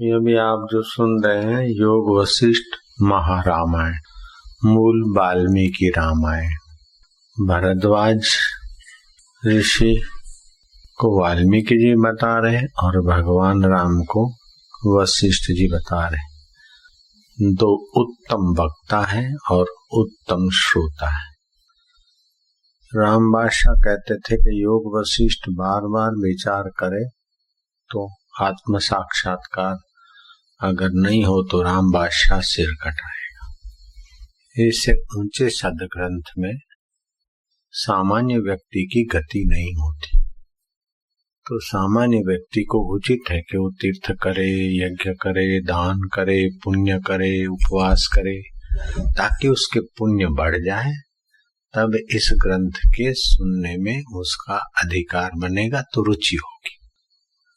ये भी आप जो सुन रहे हैं योग वशिष्ठ महारामायण, मूल वाल्मीकि रामायण। भरद्वाज ऋषि को वाल्मीकि जी बता रहे और भगवान राम को वशिष्ठ जी बता रहे। दो उत्तम वक्ता है और उत्तम श्रोता है। राम बादशाह कहते थे कि योग वशिष्ठ बार बार विचार करे तो आत्म साक्षात्कार अगर नहीं हो तो राम बादशाह सिर कटाएगा। इससे ऊंचे सदग्रंथ में सामान्य व्यक्ति की गति नहीं होती। तो सामान्य व्यक्ति को उचित है कि वो तीर्थ करे, यज्ञ करे, दान करे, पुण्य करे, उपवास करे, ताकि उसके पुण्य बढ़ जाए। तब इस ग्रंथ के सुनने में उसका अधिकार बनेगा तो रुचि होगी।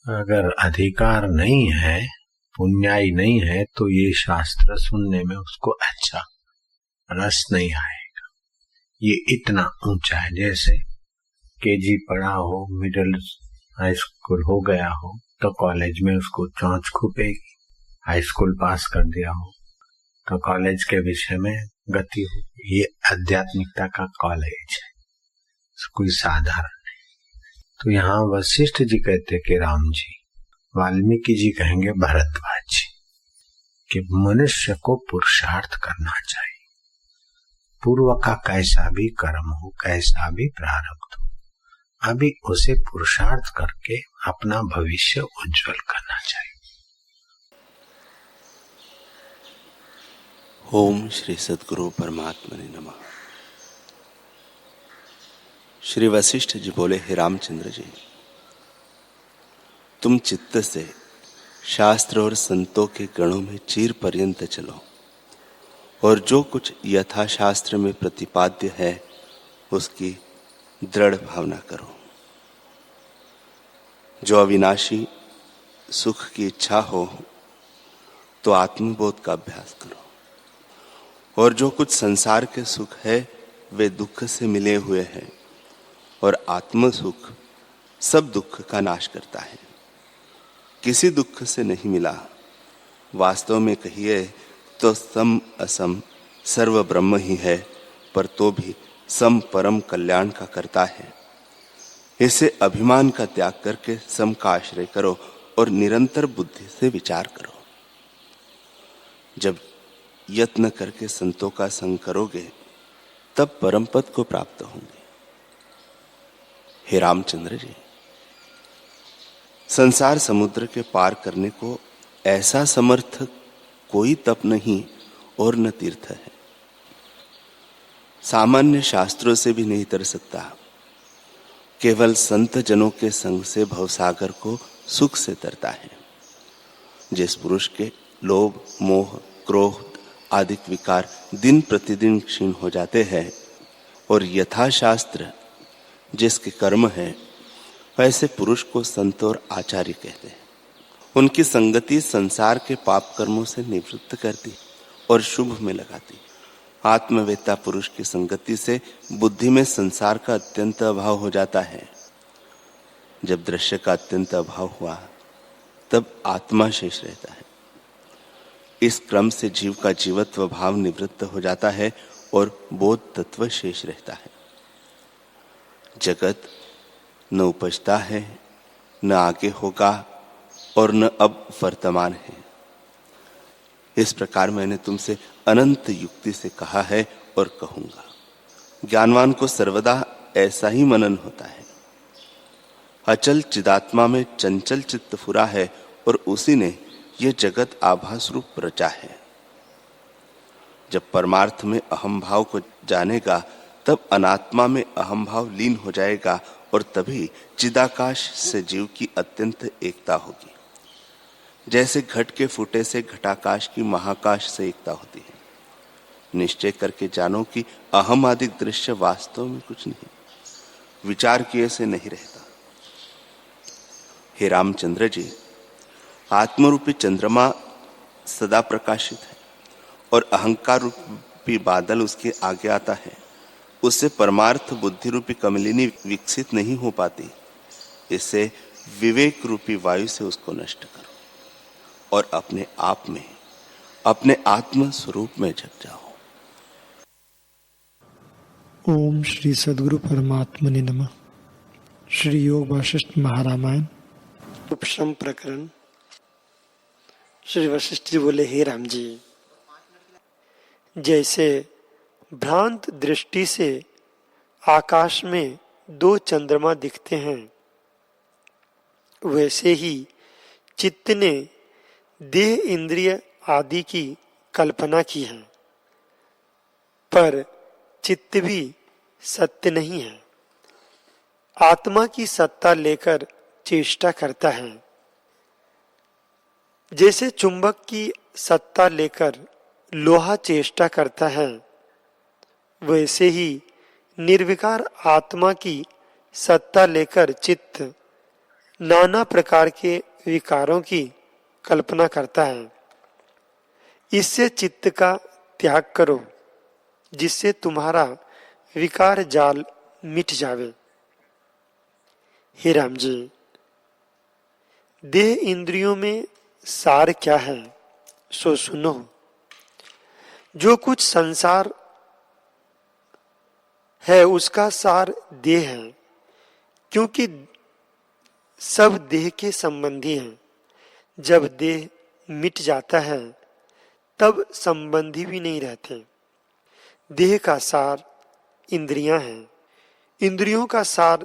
अगर अधिकार नहीं है, पुण्याई नहीं है, तो ये शास्त्र सुनने में उसको अच्छा रस नहीं आएगा। ये इतना ऊंचा है, जैसे केजी पढ़ा हो, मिडिल हाई स्कूल हो गया हो तो कॉलेज में उसको चौंच खुपेगी। हाई स्कूल पास कर दिया हो तो कॉलेज के विषय में गति हो। ये आध्यात्मिकता का कॉलेज है, कोई साधारण नहीं। तो यहाँ वशिष्ठ जी कहते कि राम जी, वाल्मीकि जी कहेंगे भरद्वाज जी कि मनुष्य को पुरुषार्थ करना चाहिए। पूर्व का कैसा भी कर्म हो, कैसा भी प्रारब्ध हो, अभी उसे पुरुषार्थ करके अपना भविष्य उज्जवल करना चाहिए। ओम श्री सद्गुरु परमात्मा ने नमः। श्री वशिष्ठ जी बोले, हे रामचंद्र जी, तुम चित्त से शास्त्र और संतों के गणों में चीर पर्यंत चलो और जो कुछ यथाशास्त्र में प्रतिपाद्य है उसकी दृढ़ भावना करो। जो अविनाशी सुख की इच्छा हो तो आत्मबोध का अभ्यास करो, और जो कुछ संसार के सुख है वे दुख से मिले हुए हैं, और आत्म सुख सब दुख का नाश करता है, किसी दुख से नहीं मिला। वास्तव में कहिए तो सम असम सर्व ब्रह्म ही है, पर तो भी सम परम कल्याण का करता है। इसे अभिमान का त्याग करके सम का आश्रय करो और निरंतर बुद्धि से विचार करो। जब यत्न करके संतों का संग करोगे तब परम पद को प्राप्त होंगे। हे रामचंद्र जी, संसार समुद्र के पार करने को ऐसा समर्थ कोई तप नहीं और न तीर्थ है। सामान्य शास्त्रों से भी नहीं तर सकता। केवल संत जनों के संग से भवसागर को सुख से तरता है। जिस पुरुष के लोभ, मोह, क्रोध आदि विकार दिन प्रतिदिन क्षीण हो जाते हैं और यथाशास्त्र जिसके कर्म है, वैसे पुरुष को संत और आचार्य कहते हैं। उनकी संगति संसार के पाप कर्मों से निवृत्त करती और शुभ में लगाती। आत्मवेत्ता पुरुष की संगति से बुद्धि में संसार का अत्यंत अभाव हो जाता है। जब दृश्य का अत्यंत अभाव हुआ तब आत्मा शेष रहता है। इस क्रम से जीव का जीवत्व भाव निवृत्त हो जाता है और बोध तत्व शेष रहता है। जगत न उपजता है, न आगे होगा और न अब वर्तमान है। इस प्रकार मैंने तुमसे अनंत युक्ति से कहा है और कहूंगा। ज्ञानवान को सर्वदा ऐसा ही मनन होता है। अचल चिदात्मा में चंचल चित्त फुरा है और उसी ने यह जगत आभास रूप रचा है। जब परमार्थ में अहम भाव को जानेगा तब अनात्मा में अहम भाव लीन हो जाएगा और तभी चिदाकाश से जीव की अत्यंत एकता होगी। जैसे घट के फूटे से घटाकाश की महाकाश से एकता होती है। निश्चय करके जानो कि अहम आदि दृश्य वास्तव में कुछ नहीं, विचार किए से नहीं रहता। हे रामचंद्र जी, आत्मरूपी चंद्रमा सदा प्रकाशित है और अहंकार रूपी बादल उसके आगे आता है। उससे परमार्थ बुद्धि रूपी कमलिनी विकसित नहीं हो पाती। इससे विवेक रूपी वायु से उसको नष्ट करो। और अपने आप में, अपने आत्म स्वरूप में जग जाओ। ओम श्री सद्गुरु परमात्मने नमः। श्री योग वासिष्ठ महारामायण उपशम प्रकरण। श्री वशिष्ठ जी बोले, हे राम जी, जैसे भ्रांत दृष्टि से आकाश में दो चंद्रमा दिखते हैं, वैसे ही चित्त ने देह इंद्रिय आदि की कल्पना की है, पर चित्त भी सत्य नहीं है। आत्मा की सत्ता लेकर चेष्टा करता है। जैसे चुंबक की सत्ता लेकर लोहा चेष्टा करता है, वैसे ही निर्विकार आत्मा की सत्ता लेकर चित्त नाना प्रकार के विकारों की कल्पना करता है। इससे चित्त का त्याग करो, जिससे तुम्हारा विकार जाल मिट जावे। हे राम जी, देह इंद्रियों में सार क्या है सो सुनो। जो कुछ संसार है उसका सार देह है, क्योंकि सब देह के संबंधी हैं। जब देह मिट जाता है तब संबंधी भी नहीं रहते। देह का सार इंद्रियां हैं, इंद्रियों का सार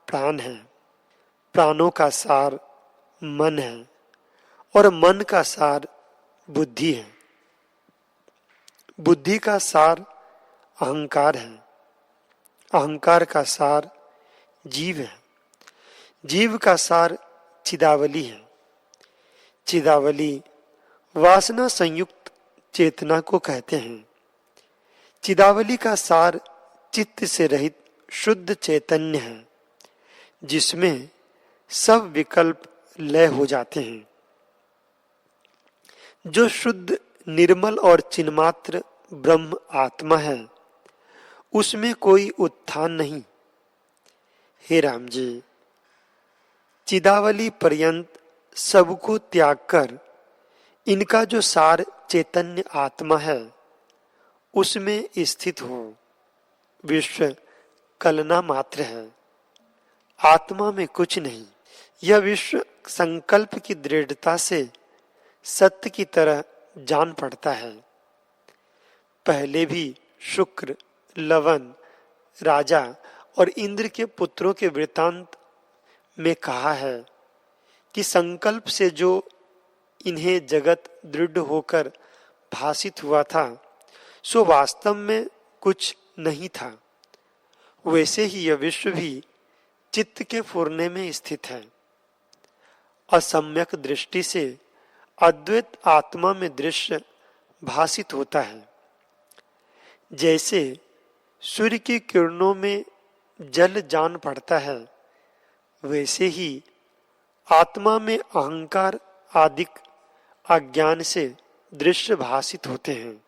प्राण है, प्राणों का सार मन है और मन का सार बुद्धि है। बुद्धि का सार अहंकार है, अहंकार का सार जीव है, जीव का सार चिदावली है, चिदावली वासना संयुक्त चेतना को कहते हैं। चिदावली का सार चित्त से रहित शुद्ध चैतन्य है, जिसमें सब विकल्प लय हो जाते हैं। जो शुद्ध निर्मल और चिन्मात्र ब्रह्म आत्मा है, उसमें कोई उत्थान नहीं। हे राम जी, चिदावली पर्यंत सबको त्याग कर इनका जो सार चैतन्य आत्मा है उसमें स्थित हो। विश्व कलना मात्र है, आत्मा में कुछ नहीं। यह विश्व संकल्प की दृढ़ता से सत्य की तरह जान पड़ता है। पहले भी शुक्र, लवन, राजा और इंद्र के पुत्रों के वृतांत में कहा है कि संकल्प से जो इन्हें जगत दृढ़ होकर भासित हुआ था, सो वास्तव में कुछ नहीं था। वैसे ही यह विश्व भी चित्त के फुरने में स्थित है। असम्यक दृष्टि से अद्वैत आत्मा में दृश्य भासित होता है। जैसे सूर्य की किरणों में जल जान पड़ता है, वैसे ही आत्मा में अहंकार आदिक अज्ञान से दृश्य भासित होते हैं।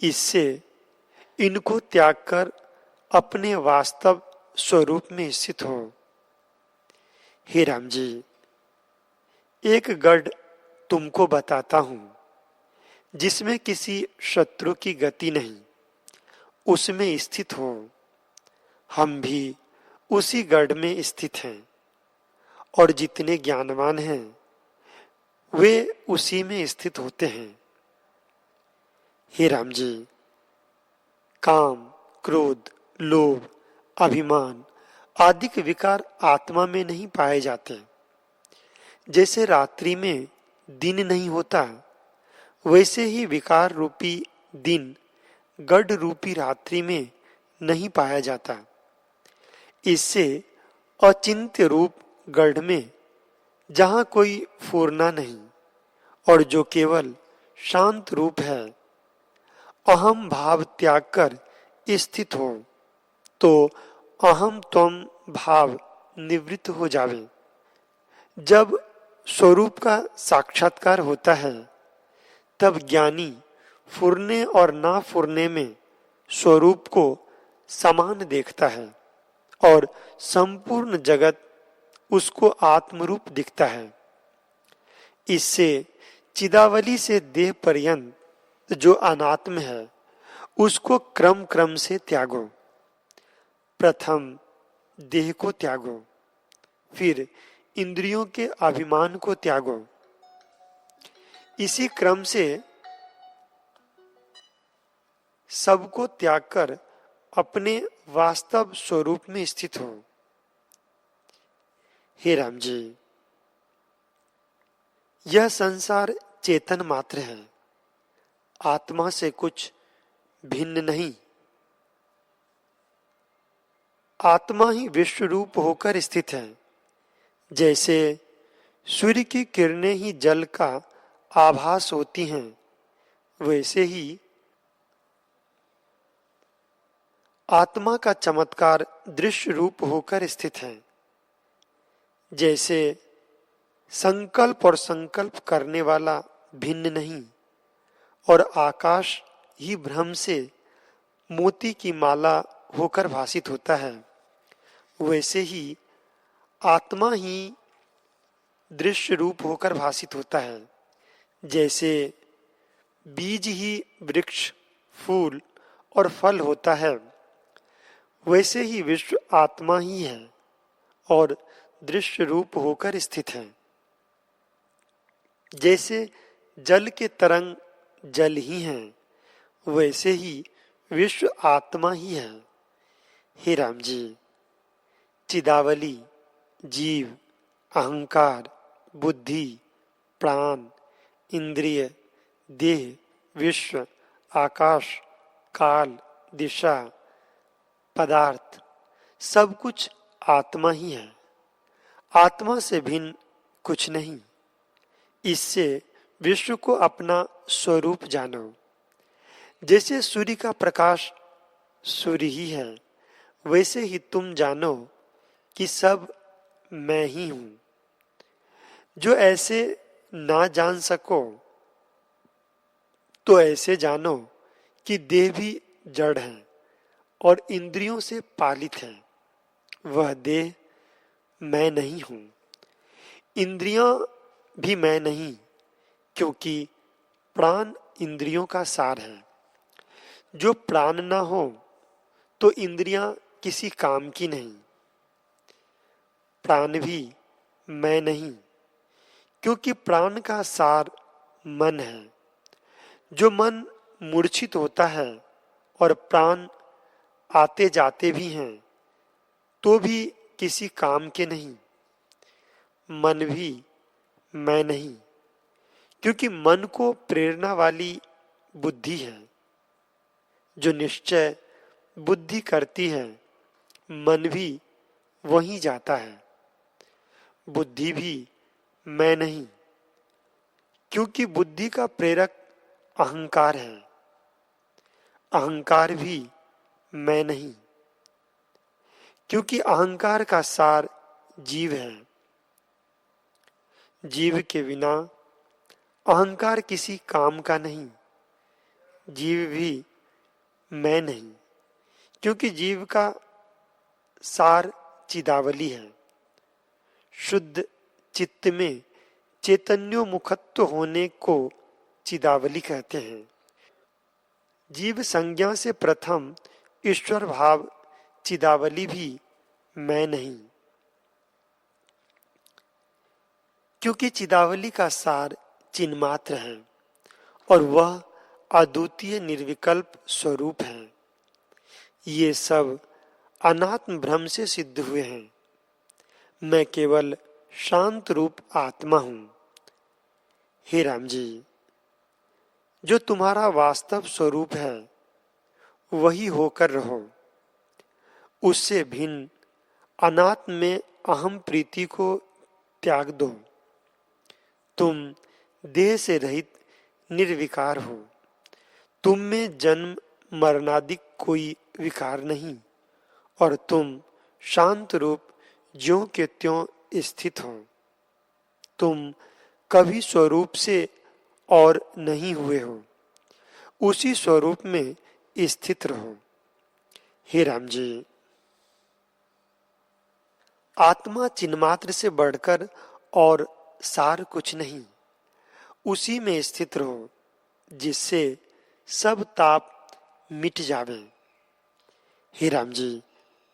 इससे इनको त्याग कर अपने वास्तव स्वरूप में स्थित हो। हे राम जी, एक गढ़ तुमको बताता हूं, जिसमें किसी शत्रु की गति नहीं, उसमें स्थित हो। हम भी उसी गढ़ में स्थित हैं और जितने ज्ञानवान हैं वे उसी में स्थित होते हैं। हे राम जी, काम, क्रोध, लोभ, अभिमान आदि के विकार आत्मा में नहीं पाए जाते। जैसे रात्रि में दिन नहीं होता, वैसे ही विकार रूपी दिन गढ़ रूपी रात्रि में नहीं पाया जाता। इससे अचिंत्य रूप गढ़ में, जहां कोई फूरना नहीं और जो केवल शांत रूप है, अहम भाव त्याग कर स्थित हो, तो अहम त्वम भाव निवृत्त हो जावे। जब स्वरूप का साक्षात्कार होता है, तब ज्ञानी फुरने और ना फुरने में स्वरूप को समान देखता है और संपूर्ण जगत उसको आत्मरूप दिखता है। इससे चिदावली से देह पर्यंत जो अनात्म है उसको क्रम क्रम से त्यागो। प्रथम देह को त्यागो, फिर इंद्रियों के अभिमान को त्यागो। इसी क्रम से सबको त्याग कर अपने वास्तव स्वरूप में स्थित हो। हे राम जी, यह संसार चेतन मात्र है, आत्मा से कुछ भिन्न नहीं। आत्मा ही विश्व रूप होकर स्थित है। जैसे सूर्य की किरणें ही जल का आभास होती हैं, वैसे ही आत्मा का चमत्कार दृश्य रूप होकर स्थित है। जैसे संकल्प और संकल्प करने वाला भिन्न नहीं और आकाश ही भ्रम से मोती की माला होकर भासित होता है, वैसे ही आत्मा ही दृश्य रूप होकर भासित होता है। जैसे बीज ही वृक्ष, फूल और फल होता है, वैसे ही विश्व आत्मा ही है और दृश्य रूप होकर स्थित है। जैसे जल के तरंग जल ही हैं, वैसे ही विश्व आत्मा ही है। हे राम जी, चिदावली, जीव, अहंकार, बुद्धि, प्राण, इंद्रिय, देह, विश्व, आकाश, काल, दिशा, पदार्थ, सब कुछ आत्मा ही है। आत्मा से भिन्न कुछ नहीं। इससे विश्व को अपना स्वरूप जानो। जैसे सूर्य का प्रकाश सूर्य ही है, वैसे ही तुम जानो कि सब मैं ही हूं। जो ऐसे ना जान सको तो ऐसे जानो कि देह भी जड़ है और इंद्रियों से पालित है। वह देह मैं नहीं हूं, इंद्रियां भी मैं नहीं, क्योंकि प्राण इंद्रियों का सार है। जो प्राण ना हो तो इंद्रियां किसी काम की नहीं। प्राण भी मैं नहीं, क्योंकि प्राण का सार मन है। जो मन मूर्छित होता है और प्राण आते जाते भी हैं, तो भी किसी काम के नहीं। मन भी मैं नहीं, क्योंकि मन को प्रेरणा वाली बुद्धि है। जो निश्चय बुद्धि करती है, मन भी वहीं जाता है। बुद्धि भी मैं नहीं, क्योंकि बुद्धि का प्रेरक अहंकार है। अहंकार भी मैं नहीं, क्योंकि अहंकार का सार जीव है। जीव के बिना अहंकार किसी काम का नहीं। जीव भी मैं नहीं, क्योंकि जीव का सार चिदावली है। शुद्ध चित्त में चैतन्योमुखत्व होने को चिदावली कहते हैं। जीव संज्ञा से प्रथम ईश्वर भाव चिदावली भी मैं नहीं, क्योंकि चिदावली का सार चिन्मात्र है और वह अद्वितीय निर्विकल्प स्वरूप है। ये सब अनात्म भ्रम से सिद्ध हुए हैं। मैं केवल शांत रूप आत्मा हूं। हे राम जी, जो तुम्हारा वास्तव स्वरूप है वही होकर रहो। उससे भिन्न अनात्म में अहम प्रीति को त्याग दो। तुम देह से रहित निर्विकार हो। तुम में जन्म मरणादिक कोई विकार नहीं और तुम शांत रूप ज्यों के त्यों स्थित हो। तुम कभी स्वरूप से और नहीं हुए हो। उसी स्वरूप में स्थित रहो। हे राम जी, आत्मा चिन्मात्र से बढ़कर और सार कुछ नहीं। उसी में स्थित रहो जिससे सब ताप मिट जावे। हे राम जी,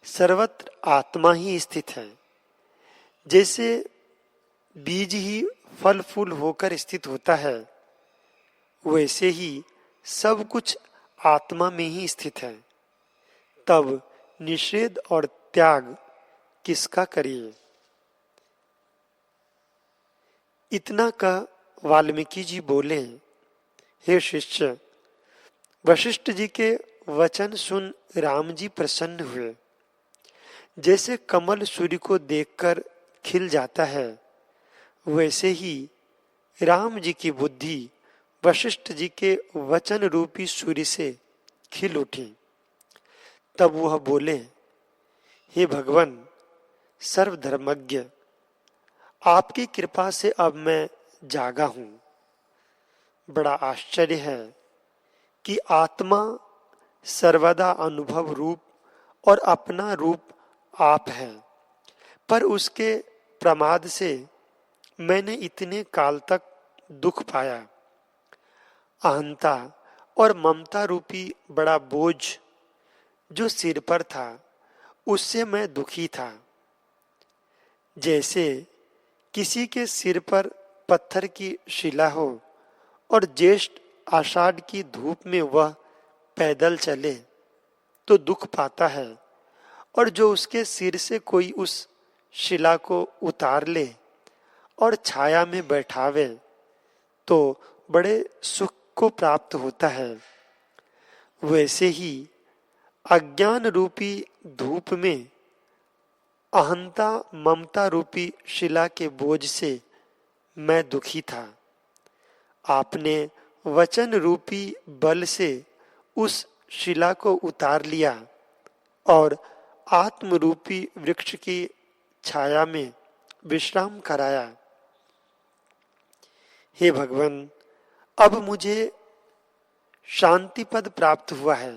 सर्वत्र आत्मा ही स्थित है। जैसे बीज ही फल फूल होकर स्थित होता है, वैसे ही सब कुछ आत्मा में ही स्थित है। तब निषेध और त्याग किसका करिए। इतना कह वाल्मीकि जी बोले, हे शिष्य, वशिष्ठ जी के वचन सुन राम जी प्रसन्न हुए। जैसे कमल सूर्य को देखकर खिल जाता है, वैसे ही राम जी की बुद्धि वशिष्ठ जी के वचन रूपी सूर्य से खिल उठी। तब वह बोले, हे भगवान सर्वधर्मज्ञ, आपकी कृपा से अब मैं जागा हूं। बड़ा आश्चर्य है कि आत्मा सर्वदा अनुभव रूप और अपना रूप आप है, पर उसके प्रमाद से मैंने इतने काल तक दुख पाया। अहंता और ममता रूपी बड़ा बोझ जो सिर पर था, उससे मैं दुखी था। जैसे किसी के सिर पर पत्थर की शिला हो और ज्येष्ठ आषाढ़ की धूप में वह पैदल चले तो दुख पाता है, और जो उसके सिर से कोई उस शिला को उतार ले और छाया में बैठावे तो बड़े सुख को प्राप्त होता है। वैसे ही अज्ञान रूपी धूप में अहंता ममता रूपी शिला के बोझ से मैं दुखी था। आपने वचन रूपी बल से उस शिला को उतार लिया और आत्म रूपी वृक्ष की छाया में विश्राम कराया। हे भगवान, अब मुझे शांति पद प्राप्त हुआ है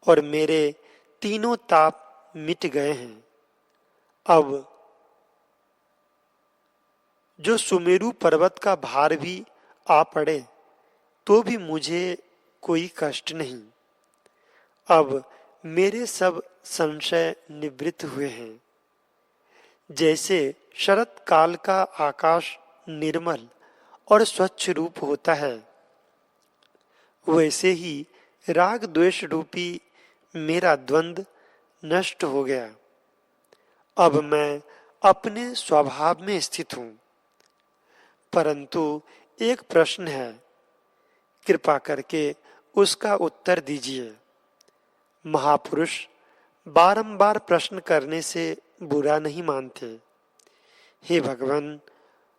और मेरे तीनों ताप मिट गए हैं। अब जो सुमेरु पर्वत का भार भी आ पड़े तो भी मुझे कोई कष्ट नहीं। अब मेरे सब संशय निवृत्त हुए हैं। जैसे शरत काल का आकाश निर्मल और स्वच्छ रूप होता है, वैसे ही राग द्वेष रूपी मेरा द्वंद नष्ट हो गया। अब मैं अपने स्वभाव में स्थित हूं। परंतु एक प्रश्न है, कृपा करके उसका उत्तर दीजिए। महापुरुष बारंबार प्रश्न करने से बुरा नहीं मानते। हे भगवान,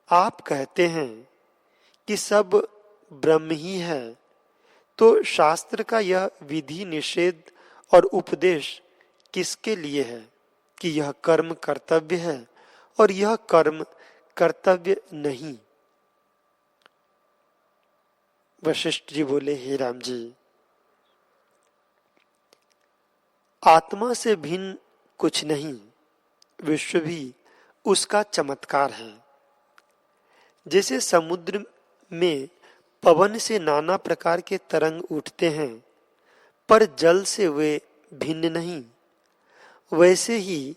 आप कहते हैं कि सब ब्रह्म ही है, तो शास्त्र का यह विधि निषेध और उपदेश किसके लिए है कि यह कर्म कर्तव्य है और यह कर्म कर्तव्य नहीं। वशिष्ठ जी बोले, हे राम जी, आत्मा से भिन्न कुछ नहीं, विश्व भी उसका चमत्कार है। जैसे समुद्र में पवन से नाना प्रकार के तरंग उठते हैं, पर जल से वे भिन्न नहीं, वैसे ही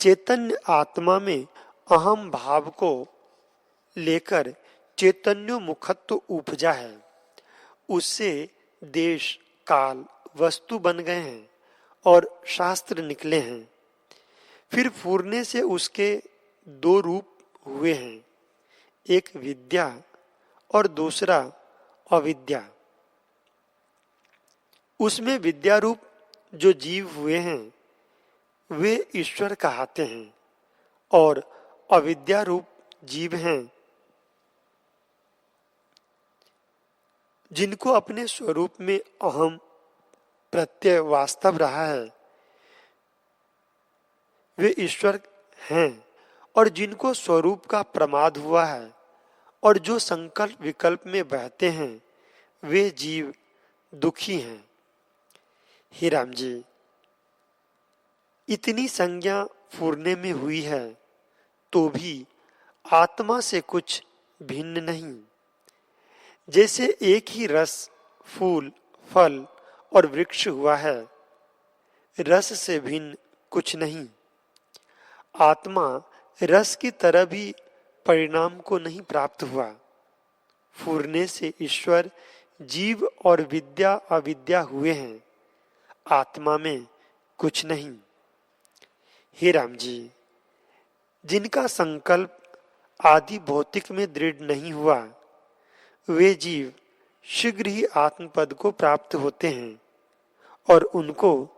चैतन्य आत्मा में अहम भाव को लेकर चैतन्य मुखत्व उपजा है। उससे देश काल वस्तु बन गए हैं और शास्त्र निकले हैं। फिर फूरने से उसके दो रूप हुए हैं, एक विद्या और दूसरा अविद्या। उसमें विद्या रूप जो जीव हुए हैं वे ईश्वर कहते हैं, और अविद्या रूप जीव हैं जिनको अपने स्वरूप में अहम प्रत्यय वास्तव रहा है, वे ईश्वर हैं। और जिनको स्वरूप का प्रमाद हुआ है और जो संकल्प विकल्प में बहते हैं, वे जीव दुखी हैं। हे राम जी, इतनी संज्ञा फूरने में हुई है तो भी आत्मा से कुछ भिन्न नहीं। जैसे एक ही रस, फूल, फल और वृक्ष हुआ है, रस से भिन्न कुछ नहीं। आत्मा रस की तरह भी परिणाम को नहीं प्राप्त हुआ। फूरने से ईश्वर, जीव और विद्या अविद्या हुए हैं, आत्मा में कुछ नहीं। हे राम जी, जिनका संकल्प आदि भौतिक में दृढ़ नहीं हुआ, वे जीव शीघ्र ही आत्मपद को प्राप्त होते हैं और उनको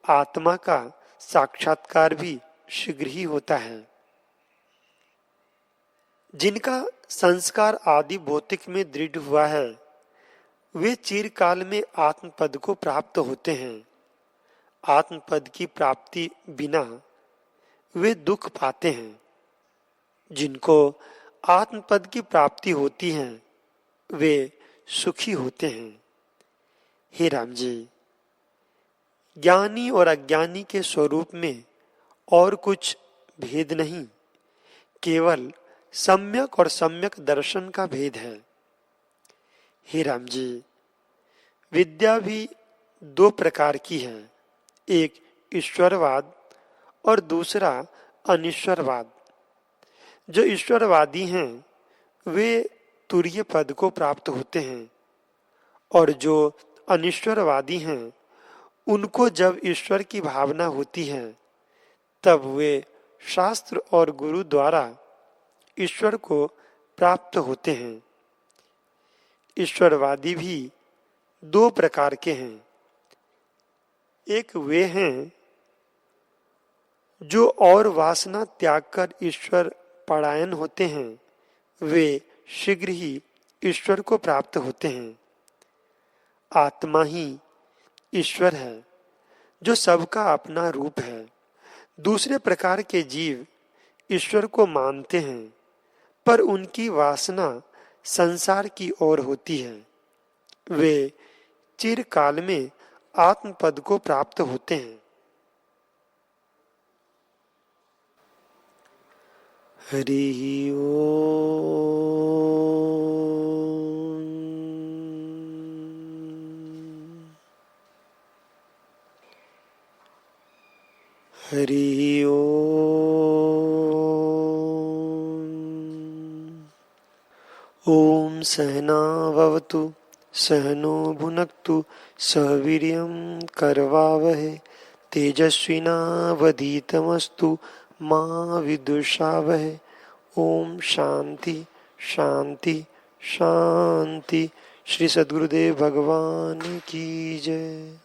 आत्मा का साक्षात्कार भी शीघ्र ही होता है। जिनका संस्कार आदि भौतिक में दृढ़ हुआ है, वे चिरकाल में आत्मपद को प्राप्त होते हैं। आत्मपद की प्राप्ति बिना वे दुख पाते हैं। जिनको आत्मपद की प्राप्ति होती है, वे सुखी होते हैं। हे राम जी, ज्ञानी और अज्ञानी के स्वरूप में और कुछ भेद नहीं, केवल सम्यक और सम्यक दर्शन का भेद है। हे राम जी, विद्या भी दो प्रकार की है, एक ईश्वरवाद और दूसरा अनिश्वरवाद। जो ईश्वरवादी हैं, वे तुरीय पद को प्राप्त होते हैं और जो अनिश्वरवादी हैं, उनको जब ईश्वर की भावना होती है, तब वे शास्त्र और गुरु द्वारा ईश्वर को प्राप्त होते हैं। ईश्वरवादी भी दो प्रकार के हैं। एक वे हैं जो और वासना त्याग कर ईश्वर परायण होते हैं, वे शीघ्र ही ईश्वर को प्राप्त होते हैं। आत्मा ही ईश्वर है, जो सबका अपना रूप है। दूसरे प्रकार के जीव ईश्वर को मानते हैं, पर उनकी वासना संसार की ओर होती है। वे चिरकाल में आत्मपद को प्राप्त होते हैं। हरि ओम। हरि ओम। ओम सहना भवतु सहनो भुनक्तु सह वीर्यं करवावहै तेजस्विनावधीतमस्तु मा विद्विषावहै। ओम शांति शांति शांति। श्री सद्गुरुदेव भगवान की जय।